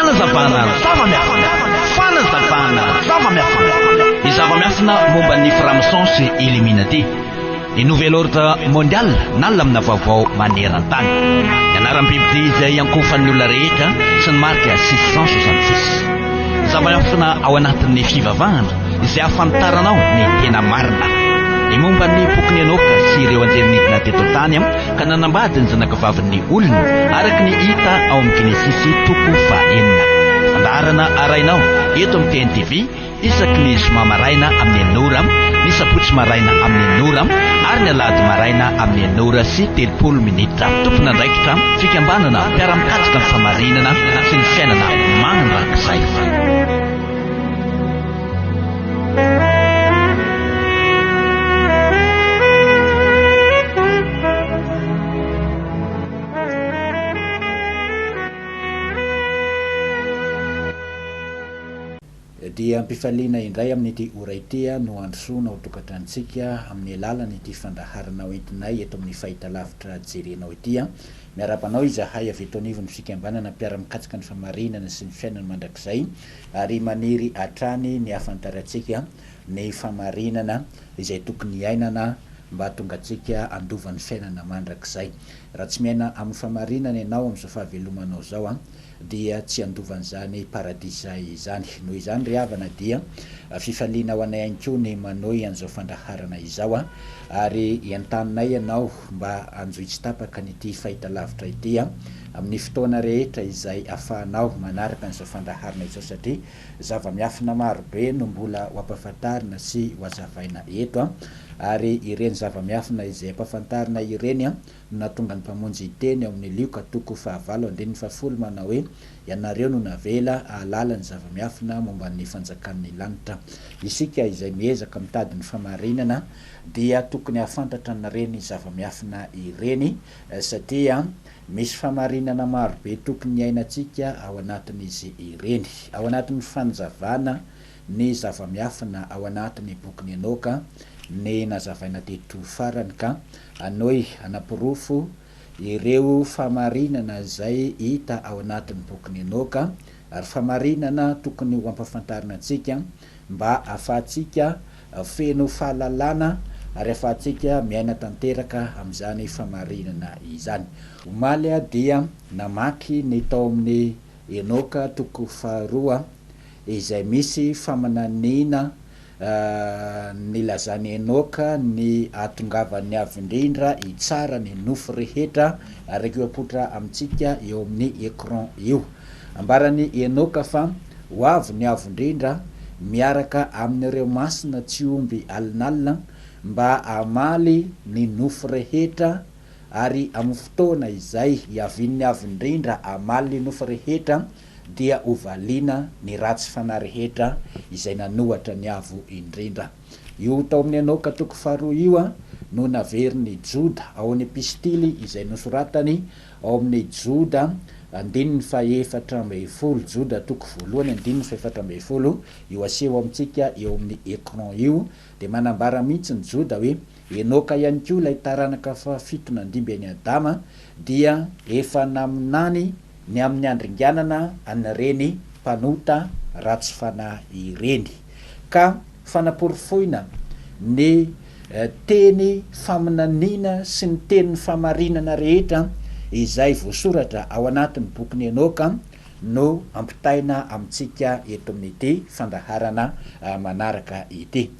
Fanazavana ny zava-miafina momba ny franc-maçon sy illuminati, ny nouvel ordre mondial na lamina vaovao maneran-tany, ny anaram-biby izay ankofan'ny olona rehetra sy ny marika 666. Zava-miafina ao anatin'ny fivavahana izay ahafantaranao ny tena marina, ny momba ny boky Enoka sy ireo anjelinidina teto tany ka nanambady ny zanakavavin'ny olona araka ny hita ao amin'ny Genesisy 4:4. Andarana arainao eto amin'ny TNTV isaky ny zoma maraina amin'ny 9h, ny sabotsy maraina amin'ny 9h ary ny alahady maraina amin'ny 9h30. Tompona andraikitra fikambanana mpiara-mikatsika ny famarinana sy ny fiainana mananrakizay. Dia mpifaliana indray amin'ity oray ity no androsoana ho tokantrantsika amin'ny alalan'ity fandaharana entinay eto amin'ny fahitalavitra jerenao ity miarabanao izahay avy eto anivon'ny fikambanana mpiara-mikatsika ny famarinana sy ny fiainana mandrakizay ary maniry hatrany ny afantarantsika ny famarinana izay tokony iainana mba tonga antsika andovan'ny fiainana mandrakizay. Raha tsy miaina amin'ny famarinana ianao amin'izao fahavelomanao zao dia tsy andovan'izany paradisa izany. Noho izany ry havana dia fifaliana ho anay ihany koa ny manohy an'izao fandaharana izao ary iantaninay ianao mba anjoitsy tapaka n'ity fahitalavitra ity amin'ny fotoana rehetra izay ahafahanao manaraka an'izao fandaharana izao, satria zava-miafina marobe no mbola ho ampahafantarina sy ho azavaina eto ary ireny zava-miafina izay ampahafantarina ireny no natonga ny mpamonjy iteny amin'ny Lioka 9:20 manao hoe ianareo no navela ahalala ny zava-miafina momba ny fanjakan'ny lanitra. Isika izay miezaka mitady ny famarinana dia tokony ahafantatra nareny zava-miafina ireny satria misy famarinana marobe tokony iainantsika ao anatin'izy ireny, ao anatin'ny fanjavana ny zava-miafina ao anatin'ny boky Enoka ny nazavaina teto farany ka anoy anapirofo ireo famarinana zay hita ao anatin'ny boky Enoka ary famarinana tokony ho ampahafantarina antsika mba ahafahantsika feno fahalalana ary ahafahantsika miaina tanteraka amin'izany famarinana izany. Omaly dia namaky ny tao amin'ny Enoka 2:2 izay misy famananina nilazany Enoka ny atongavan'ny avindrindra itsara ny nofo rehetra ary apotra amintsika eo amin'ny écran io. Ambarany Enoka fa ho avy ny avindrindra miaraka amin'ireo masina tsy omby alinalina mba amaly ny nofo rehetra ary amin'ny fotoana izay iavin'ny avindrindra amaly ny nofo rehetra dia ovaliana ny ratsy fanahy rehetra izay nanohatra ny avo indrindra. Io tao amin'ny Enoka 2:2 io no naverin'ny Joda ao amin'ny epistily izay nosoratany ao amin'ny Joda 4:4, Joda 1:4 io aseho amintsika eo amin'ny écran io dia manambara mihitsy ny Joda hoe Enoka ihany koa ilay taranaka fa 7 ny Adama dia efa naminany ny amin'ny andringanana an'ireny mpanota ratsy fanahy ireny ka fanaporofoina ny teny faminanina sy ny teny famarinana rehetra izay voasoratra ao anatin'ny boky Enoka no ampitaina amintsika eto amin'ity fandaharana manaraka ity.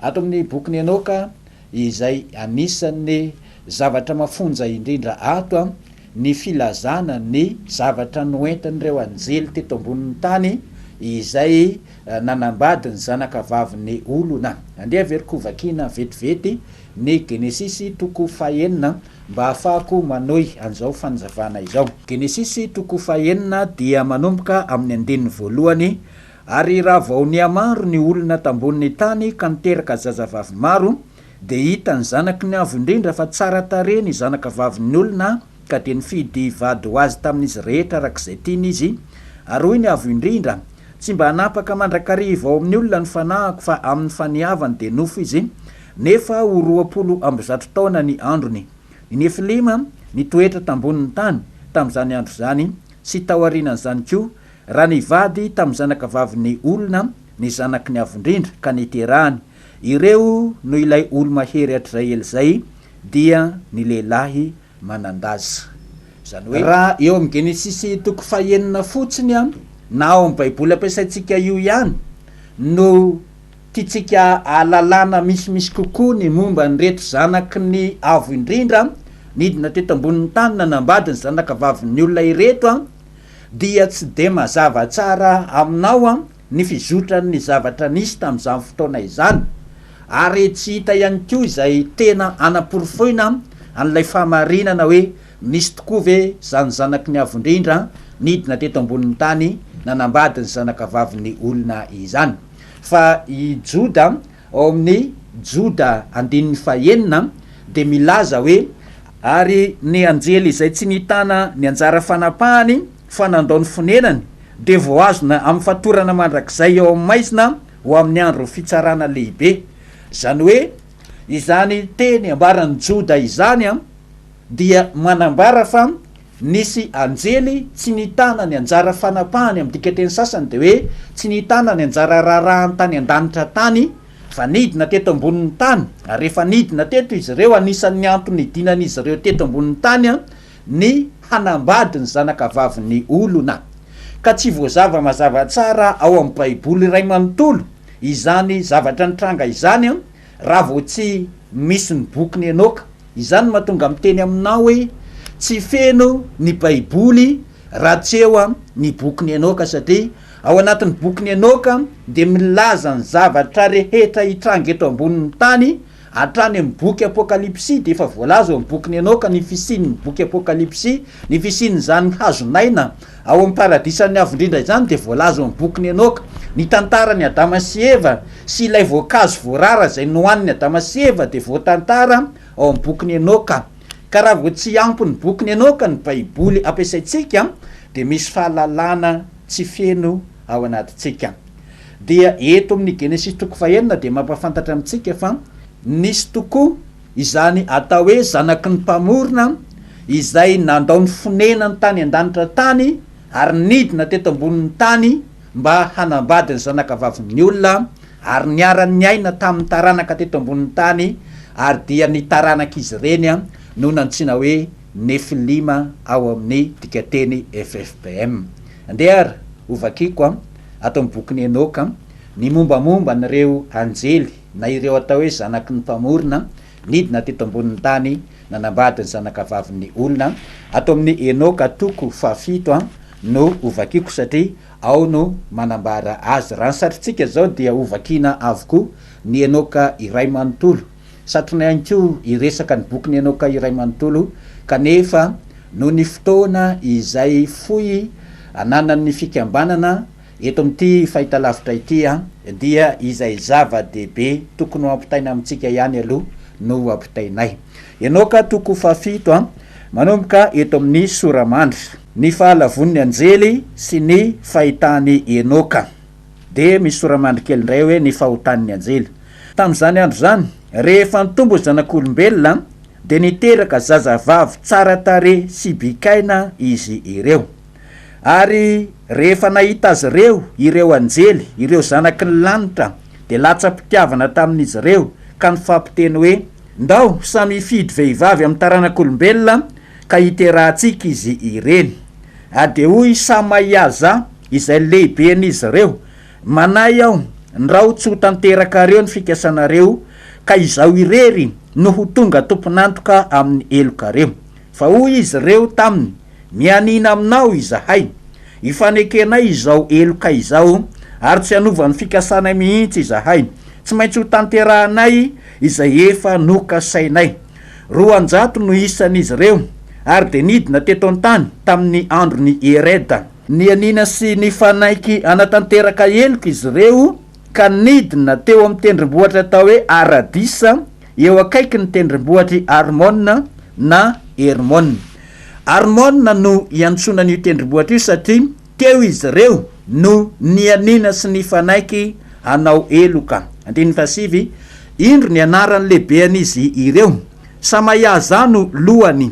Ato amin'ny boky Enoka izay anisan'ny zavatra mafonja indrindra ato ny filazana ny zavatra noentin'ireo anjely teto ambonin'ny tany izay nanambady ny zanakavavin'ny olona. Andeha verikovakina vetivety ny Genesisy 2:4 mba ahafahako manohy an'izao fanjavana izao. Genesisy 2:4 dia manomboka amin'ny 1 ary raha vao niamaro ny olona tambonin'ny tany ka niteraka zazavavy maro dia hita ny zanaky ny avo indrindra fa tsara tare ny zanakavavin'ny olona ka dia nifidy vady ho azy tamin'izy rehetra arak'izay tiany izy. Ary hoy ny avo indrindra, tsy mba hanapaka mandrakariva ao amin'ny olona ny fanahako fa amin'ny faniavany dia nofo izy, nefa ho 20 taona ny androny. Ny Nefilima nitoetra tambonin'ny tany tamin'izany andro zany sy taorianan'izany koa raha nivady tamin'ny zanakavaviny olona ny zanaky ny avondrindra ka niterahany ireo no ilay olo mahery hatrizay ely zay dia ny lehilahy manandaza zany hoe raha eo amin'ny genesisy toko fahenina fotsiny a na ao amin'ny baiboly ampiasaitsika io ihany no tiatsika alalàna misimisy kokoa ny momba ny reto zanaky ny avo indrindra nidina teto ambonin'ny tany nanambady ny zanakavaviny olona ireto a dia tsy de mazava tsara aminao a ny fizotrany zavatra nisy tamin'izany fotoana izany ary tsy hita ihany koa izay tena anaporofoina an'ilay fahamarinana hoe nisy tokoa ve zany zanaky ny avondrindra nidina teto ambonin'ny tany nanambady ny zanakavaviny olona izany fa i Joda ao amin'ny Joda andininy fahenina de milaza hoe ary ny anjely izay tsy nitana ny anjara fanapahany fa nandao ny fonenany de voazona amin'ny fatorana mandrakizay eo amin'ny maizina ho amin'ny andro fitsarana lehibe zany hoe izany teny ambarany Joda izany a dia manambara fa nisy anjely tsy nitana ny anjara fanapahany amin'ny dikateny sasany de hoe tsy nitana ny anjara rarahany tany an-danitra tany fa nidina teto ambonin'ny tany ary rehefa nidina teto izy ireo anisan'ny antony dinan'izy ireo teto ambonin'ny tany a ny hanambady ny zanakavaviny olona ka tsy voazava mazava tsara ao amin'ny baiboly iray manontolo izany zavatra nitranga izany a raha vao tsy misy ny bokyny Enoka izany mahatonga miteny aminao hoe tsy feno ny baiboly raha tsy eo a ny bokyny Enoka satria ao anatin'ny bokyny Enoka de milaza ny zavatra rehetra hitranga eto ambonin'ny tany hatrany amin'ny boky apokalipsy de efa voalaza ao amin'ny bokyny Enoka ny fisian'ny boky apokalipsy ny fisiany zany hazonaina ao amin'ny paradisan'ny avondrindra izany de voalaza ao amin'ny bokyny Enoka ny tantarany Adama sy Eva sy ilay voankazo voarara zay nohaniny Adama sy Eva de voatantara ao amin'ny bokyny Enoka ka raha vao tsy ampy ny bokyny Enoka ny baiboly ampiasaitsika de misy fahalalana tsy feno ao anatintsika dia eto amin'ny Genesis toko fahenina de mampafantatra amintsika fa nisy tokoa izany atao hoe zanaky ny mpamorona izay nandao ny fonenany tany an-danitra tany ary nidina teto ambonin'ny tany mba hanambady ny zanakavaviny olona ary niarany aina tamin'ny taranaka teto ambonin'ny tany ary dia ny taranak'izy ireny a no nantsina hoe Nefilima ao amin'ny dikateny FFBM andeha ovakiko a ato amin'ny bokyny Enoka ny mombamomba n'ireo anjely na ireo atao hoe zanaky ny mpamorona nidina teto ambonin'ny tany nanambady ny zanakavaviny olona ato amin'ny Enoka toko fafito a no ovakiko satria ao no manambara azy raha ny satritsika zao dia ovakina avokoa ny Enoka iray manontolo satrona ihany koa iresaka ny bokyny Enoka iray manontolo kanefa no ny fotoana izay foy ananan'ny fikambanana eto amin'ity fahitalavitra ity a dia izay zava-dehibe tokony ho ampitaina amintsika ihany aloha no ampitainay Enoka toko fafito a manomboka eto amin'ny soramandry ny fahalavon'ny anjely sy ny fahitany Enoka de misy soramandry kely indray hoe ny fahotan'ny anjely tamin'izany andro zany rehefa nitombo zanak'olombelona de niteraka zazavavy tsara tare sy bikaina izy ireo ary rehefa nahita azy ireo anjely ireo zanaky ny lanitra de latsa-pitiavana tamin'izy ireo ka nifampiteny hoe ndao samy fidy vehivavy amin'ny taranak'olombelona ka hiterahantsika izy ireny ade hoy Samaiaza izay lehibe an'izy ireo manay aho ndrao tsy ho tanteraka reo ny fikasanareo ka izao irery no ho tonga tomponantoka amin'ny elokareo fa hoy izy ireo taminy mianina aminao izahay ifanekenay izao eloka izao ary tsy hanova ny fikasanay mihitsy izahay tsy maintsy ho tanterahanay izay efa nokasainay 200 no isan'izy ireo ary de nidina teto an-tany tamin'ny androny Ereda ny anina sy ny fanaiky anatanteraka eloka izy ireo ka nidina teo amin'ny tendrombohitra atao hoe Aradisa eo akaiky ny tendrombohitry Armona na Hermon Armona no iantsona ny tendrombohitra io satria teo izy ireo no nianina sy ny fanaiky anao eloka andiny fasivy indro ny anarany lehibe an'izy ireo Samaiaza no lohany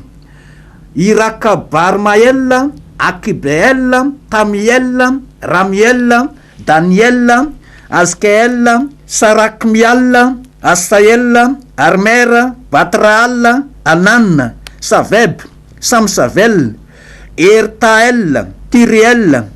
Irakabarmaela Akibel, Tamiel, Ramiel, Daniel, Azkael, Sarakmial, Asael, Armer, Batraal, Anan, Saveb, Samsavel, Ertael, Tiriel,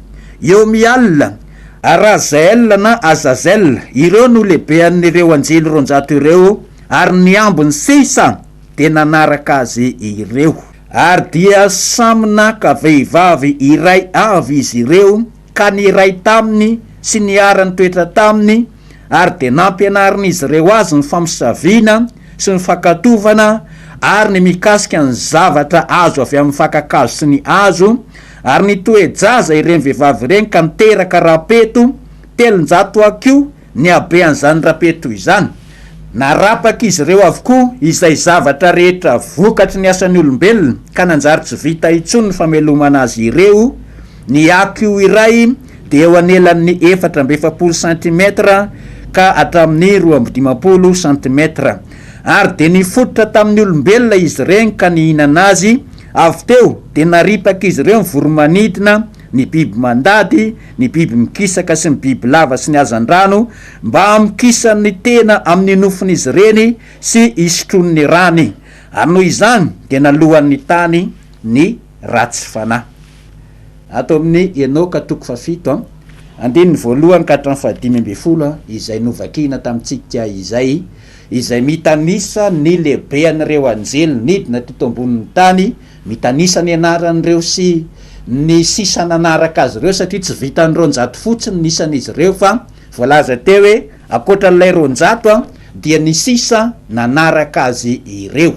Yomial, Arazael na Azazel. Ireo no lehibe anireo anjely ronjato ireo, ary ny ambony sisa de nanaraka azy ireo. Ary dia samina ka vehivavy iray avy izy ireo, ka ny iray taminy sy ny arany toetra taminy, ary de nampianarin'izy ireo azy ny famisaviana sy ny fakatovana, ary ny mikasika ny zavatra azo avy amin'ny fakakazo sy ny azo, ary ny toejaza ireny vehivavy ireny ka miteraka rapeto 300 akio ny habean'izany rapeto izany. Narapaka izy ireo avokoa izay zavatra rehetra vokatry ny asan'ny olombelona, ka nanjary tsy vita intsony ny famelomana azy ireo. Ny akio iray de eo anelan'ny 470 cm ka hatramin'ny 250 cm, ary de nifototra tamin'ny olombelona izy ireny ka nihinana azy. Avy teo de naripaka izy ireo ny voromanidina, ny biby mandady, ny biby mikisaka sy ny biby lava sy ny hazandrano, mba mikisany tena amin'ny nofon'izy ireny sy isotron'ny rany. Ary noho izany de nalohan'ny tany ny ratsy fanahy. Ato amin'ny Enoka 7 andininy voalohany ka hatramin'ny 15 izay novakina tamintsika izay mitanisa ny lehibean'ireo anjely nidina teto ambonin'ny tany, mitanisa ny anaran'ireo sy ny sisa nanaraka azy ireo, satria tsy vita ny ronjato fotsiny nisan'izy ireo, fa voalaza teo hoe akoatran'ilay ronjato dia ny sisa nanaraka azy ireo.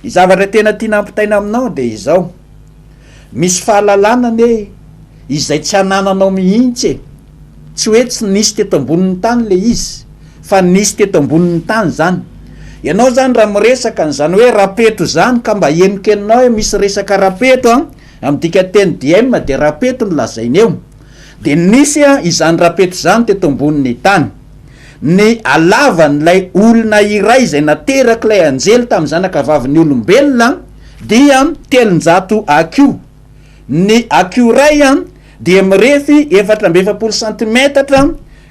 Ny zavatra tena tiana ampitaina aminao de izao, misy fahalalana ne izay tsy anananao mihitsy, tsy hoe tsy nisy teto ambonin'ny tany le izy, fa nisy teto ambonin'ny tany zany. Ianao zany raha miresaka n'izany hoe rapeto zany, ka mba henikeninao hoe misy resaka rapeto amin'ny dika teny DM de rapeto no lazainy eo, de nisy izany rapeto zany teto ambonin'ny tany. Ny alavan'ilay olona iray izay nateraka ilay anjely tamin'ny zanakavavin'ny olombelona dia 300 akio. Ny akio ray dia mirefy 470 cm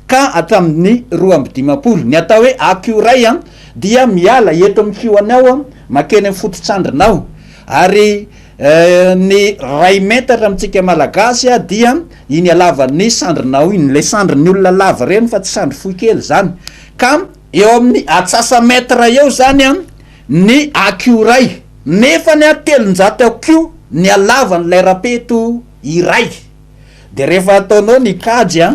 ka hatramin'ny 250. Ny atao hoe akio ray dia miala eto amin'ny kioanao makeny amin'ny fototsandrinao, ary ny ray metatra amintsika malagasy dia iny alavan'ny sandrinao iny, le sandrin'ny olona lava reny fa tsy sandry fohy kely zany, ka eo amin'ny atsasa metra eo zany ny akio ray, nefa ny 300 akio ny alavan'ilay rapeto iray. De rehefa ataonao ny kajy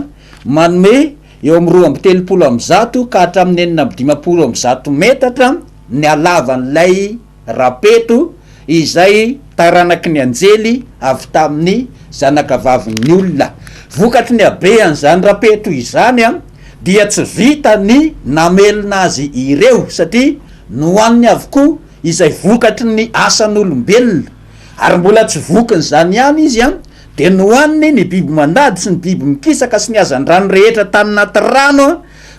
manome eo amin'ny 230 ka hatramin'ny 450 metatra ny alavan'ilay rapeto izay taranaky ny anjely avy tamin'ny zanakavavin'ny olona. Vokatry ny habean'izany rapeto izany dia tsy vita ny namelona azy ireo, satria nohaniny avokoa izay vokatry ny asan'olombelona, ary mbola tsy vokiny zany ihany izy de nohaniny ny biby mandady sy ny biby mikisaka sy ny hazandrano rehetra tany anaty rano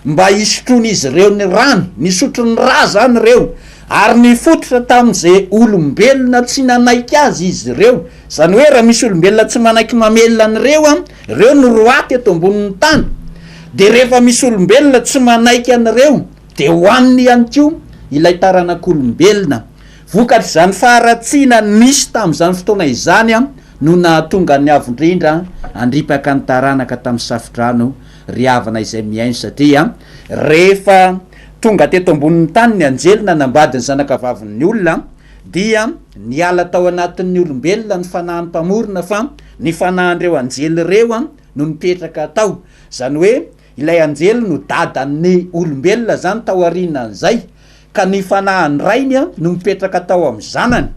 mba isotrony ireo ny rano, nisotro ny ra zany ireo, ary nifototra tamin'izay olombelona tsy nanaiky azy izy ireo. Zany hoe raha misy olombelona tsy manaiky mamelona an'ireo ireo no roaty eto ambonin'ny tany, de rehefa misy olombelona tsy manaiky an'ireo de hoaniny ihany koa ilay taranak'olombelona. Vokatry zany faharatsiana nisy tamin'izany fotoana izany no nahatonga ny avindrindra andripaka ny taranaka tamin'ny safidrano riavana izay miaino, satria rehefa tonga teto ambonin'ny tany ny anjely nanambady ny zanakavavin'ny olona dia niala tao anatin'ny olombelona ny fanahin'ny mpamorona, fa ny fanahin'ireo anjely ireo no nipetraka tao. Zany hoe ilay anjely no dadan'ny olombelona zany tao aorianan'izay, ka ny fanahin'ny rainy no mipetraka tao amin'ny zanany,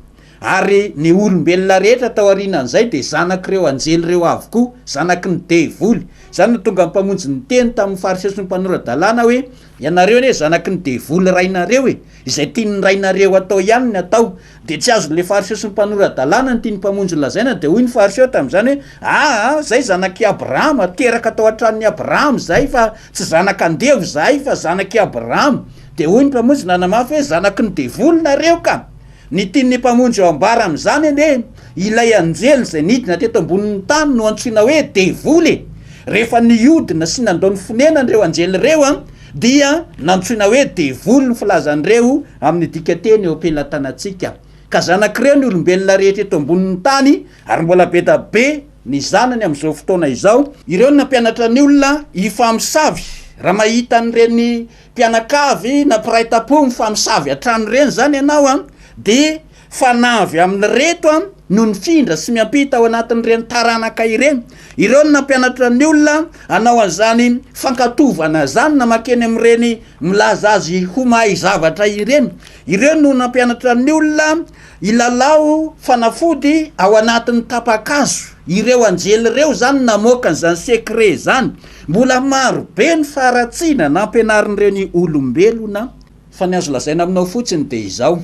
ary ny olombelona rehetra tao aorianan'izay de zanak'ireo anjely ireo avokoa, zanaky ny devoly. Zany no tonga mpamonjy ny teny tamin'ny fariseso ny mpanorandalàna hoe ianareo ne zanaky ny devoly rainareo izay tiany rainareo atao ihany ny atao. De tsy azo le fariseso ny mpanorandalàna ny tiany mpamonjy lazaina, de hoy ny fariseo tamin'izany hoe zay zanaky Abrahama, teraka tao an-tranon'ny Abrahama zay, fa tsy zanaka andevo zay fa zanaky Abrahama. De hoy ny mpamonjy nanamafy hoe zanaky ny devoly nareo ka. Ny tiany mpamonjy eo ambara am'izany ane ilay anjely zay nidina teto ambonin'ny tany no antsoina hoe devoly. Rehefa niodina sy nandao ny fonenan'ireo anjely reo a dia nantsoina hoe devoly ny filazan'ireo amin'ny dikateny eo ampelantanantsika. Ka zanak'ireo ny olombelona rehetra eto ambonin'ny tany ary mbola beda be ny zanany amin'izao fotoana izao. Ireo ny nampianatra ny olona ifamisavy. Raha mahita n'ireny mpianakavy na mpiray-tampo mifamisavy atrano reny zany ianao a de fanavy amin'ny reto a no nifindra sy miampita ao anatin'ireny taranaka ireny. Ireo no nampianatra ny olona anao an'izany fankatovana zany na makeny amin'ireny milaza azy ho mahay zavatra ireny. Ireo no nampianatra ny olona ilalao fanafody ao anatin'ny tapakazo. Ireo anjely reo zany namoaka an'izany secret zany. Mbola maro be ny faratsiana nampianarin'ireny olombelona. Fa ny azo lazaina aminao fotsiny de izao: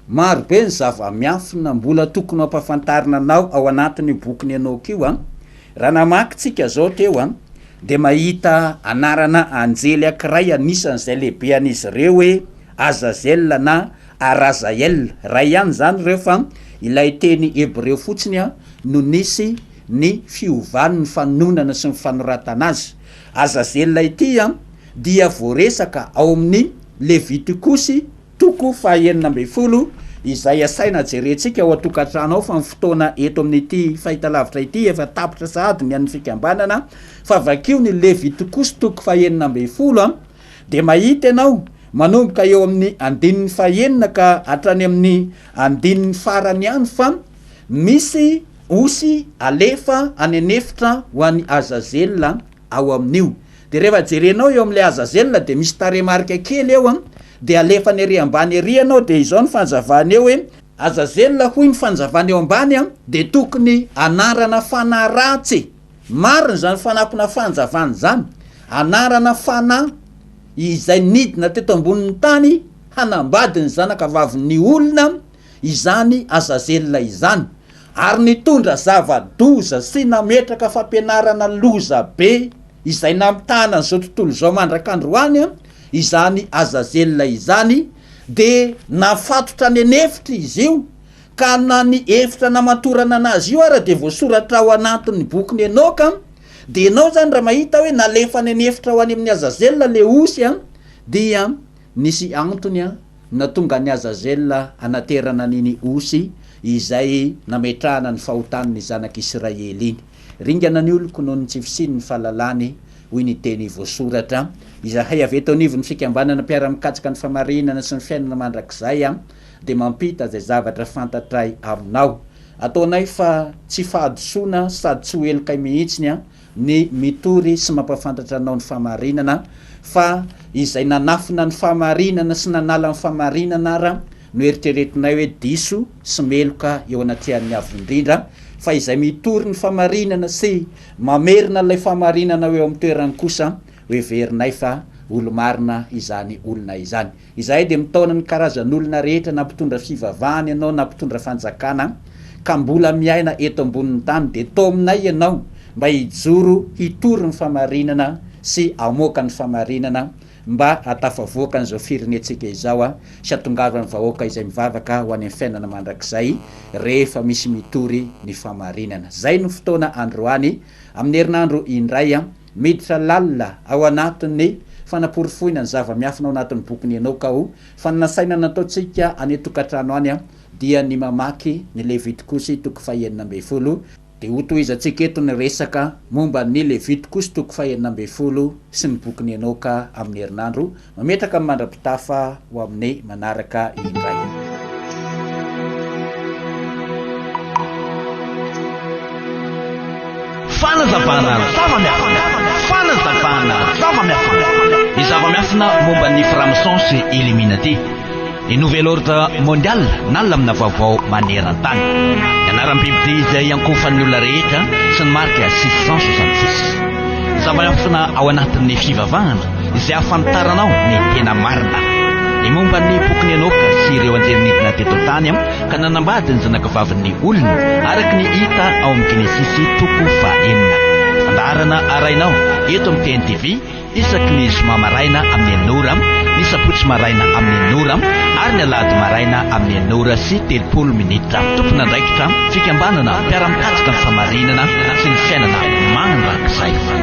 maro be ny zava-miafina mbola tokony ampafantarina anao ao anatin'ny bokiny Enoka io a. Raha namakytsika zao teo a de mahita anarana anjely ankiray anisan'izay lehibe an'izy ireo hoe Azazel na Arazael. Raha ihany zany reo fa ilay teny hebreo fotsiny a no nisy ny fiovany ny fanonana sy ny fanoratana azy. Azazel ity a dia voaresaka ao amin'ny Levitikosy toko fahaenina ambin'ny folo izay asaina jerentsika ao atokantrano ao fa ny fotoana eto amin'ity fahitalavitra ity efa tapitra sahady ny an'ny fikambanana. Fa vakio ny Levitikosy toko fahaenina ambin'ny folo a de mahita ianao manomboka eo amin'ny andininy fahaenina ka hatrany amin'ny andininy farany ihany fa misy osy alefa anenefitra ho an'ny Azazel ao amin'io. De rehefa jerenao eo amin'ilay Azazel de misy taremarika kely eo a de alefa ny ery ambany ery anao de izao ny fanjavany eo hoe Azazel hoy ny fanjavany eo ambany a de tokony anarana fanahy ratsy. Mariny zany fanampina fanjavany zany, anarana fanahy izay nidina teto ambonin'ny tany hanambady ny zanakavavy olona izany Azazel izany. Ary nitondra zava-doza sy nametraka fampianarana loza be izay namitana n'izao tontolo zao mandrak'androany a izany Azazel izany. De nafatotra ny enefitra izy io ka na ny efitra namatorana anazy io ara de voasoratra ao anatin'ny bokiny Enoka. De ianao zany raha mahita hoe nalefa ny enefitra ho any amin'ny Azazel le osy a dia nisy antony a natonga ny Azazel anaterana an'iny osy izay nametrahana ny fahotan'ny zanak'Israely iny. Ringana ny oloko noho ny tsy fisiny ny fahalalany hoy ny teny voasoratra. Izahay avy eto anivon'ny fikambanana mpiara-mikatsika ny famarinana sy ny fiainana mandrakizay a de mampita zay zavatra fantatray aminao. Ataonay fa tsy fahadosoana sady tsy ho elokay mihitsiny a ny mitory sy mampafantatra anao ny famarinana fa izay nanafina ny famarinana sy nanala ny famarinana ara no eritreretinay hoe diso sy meloka eo anatrihan'ny avindrindra. Fa izay mitory ny famarinana sy mamerina lay famarinana eo amin'ny toerany kosa hoe verinay fa olo-marina izany olona izany. Izahay de mitaona ny karazan'olona rehetra na mpitondra fivavahany ianao na mpitondra fanjakana ka mbola miaina eto ambonin'ny tany de to aminay ianao mba hijoro hitory ny famarinana sy amoaka ny famarinana mba atafavoaka an'izao firenetsika izao a sy atongavany vahoaka izay mivavaka ho any amin'ny fiainana mandrakizay rehefa misy mitory ny famarinana. Zay no fotoana androany amin'ny herinandro indray a miditra lalina ao anatin'ny fanaporofoina ny zava-miafina ao anatin'ny bokiny Enoka ao. Fa ny nasaina nataotsika any tokantrano any a dia ny mamaky ny Levitikosy toko fahaenina ambin'ny folo. De hotoizatsika eto ny resaka momba ny Levitikosy toko fahaenina ambin'ny folo sy ny bokiny Enoka amin'ny herinandro mametraka amin'ny mandrapitafa ho amin'ny manaraka indray. Fanazavana zava-miafina. Ny zava-miafina momba ny franc-maçon sy Illuminati. Ny nouvel ordre mondial nalamina vaovao maneran-tany. Ny anaram-biby izay ankofan'ny olona rehetra sy ny marika 666. Zava-miafina ao anatin'ny fivavahana izay ahafantaranao ny tena marina. Ny momba ny bokiny Enoka sy ireo anjelinidina teto tany ka nanambady ny zanakavavin'ny olona araka ny hita ao amin'ny Genesisy toko fahaenina. Fandaharana arainao eto amin'ny TNTV isaky ny zoma maraina amin'ny Anora ny ny sapotsy maraina amin'ny nora ary ny alady maraina amin'ny nora sy 30 minitra tompona andraikitra fikambanana mpiara-mikatsika ny famarinana sy ny fiainana magnandrankizay